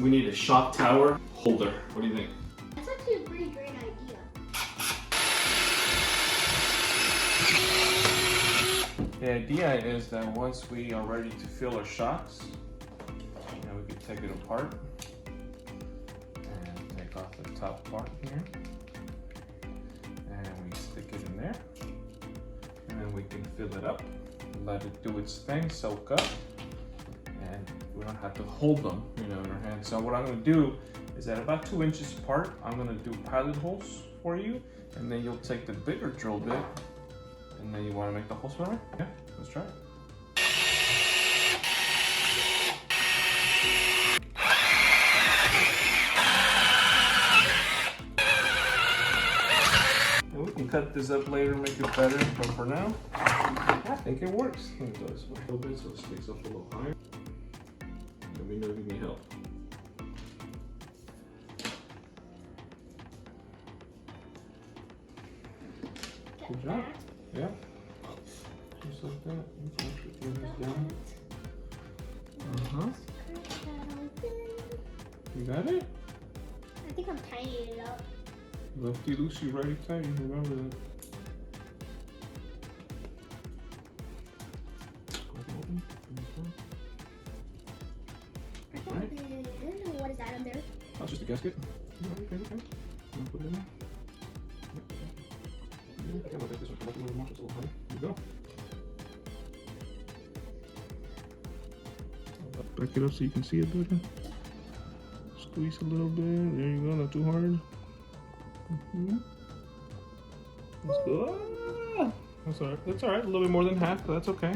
We need a shock tower holder. What do you think? That's actually a pretty great idea. The idea is that once we are ready to fill our shocks, now we can take it apart and take off the top part here, and we stick it in there, and then we can fill it up, let it do its thing, soak up, and we don't have to hold them, in our hands. So what I'm going to do is at about 2 inches apart, I'm going to do pilot holes for you, and then you'll take the bigger drill bit. And then you want to make the holes for it? Yeah, let's try it. And we can cut this up later and make it better, but for now, I think it works. Let me go this way a little bit so it sticks up a little higher. Let me know if you need help. Good job. Yeah. Just like that. Put this down. You got it? I think I'm tightening it up. Lefty loosey, righty tighty. Remember that. Right. What is that under? Oh, it's just a gasket. Okay. Put it in there. Yeah, I'll take this one. Come up a little more, just a little higher. There you go. Back it up so you can see it better. Squeeze a little bit. There you go. Not too hard. That's good. Ah! That's alright. That's alright. A little bit more than half, but that's okay.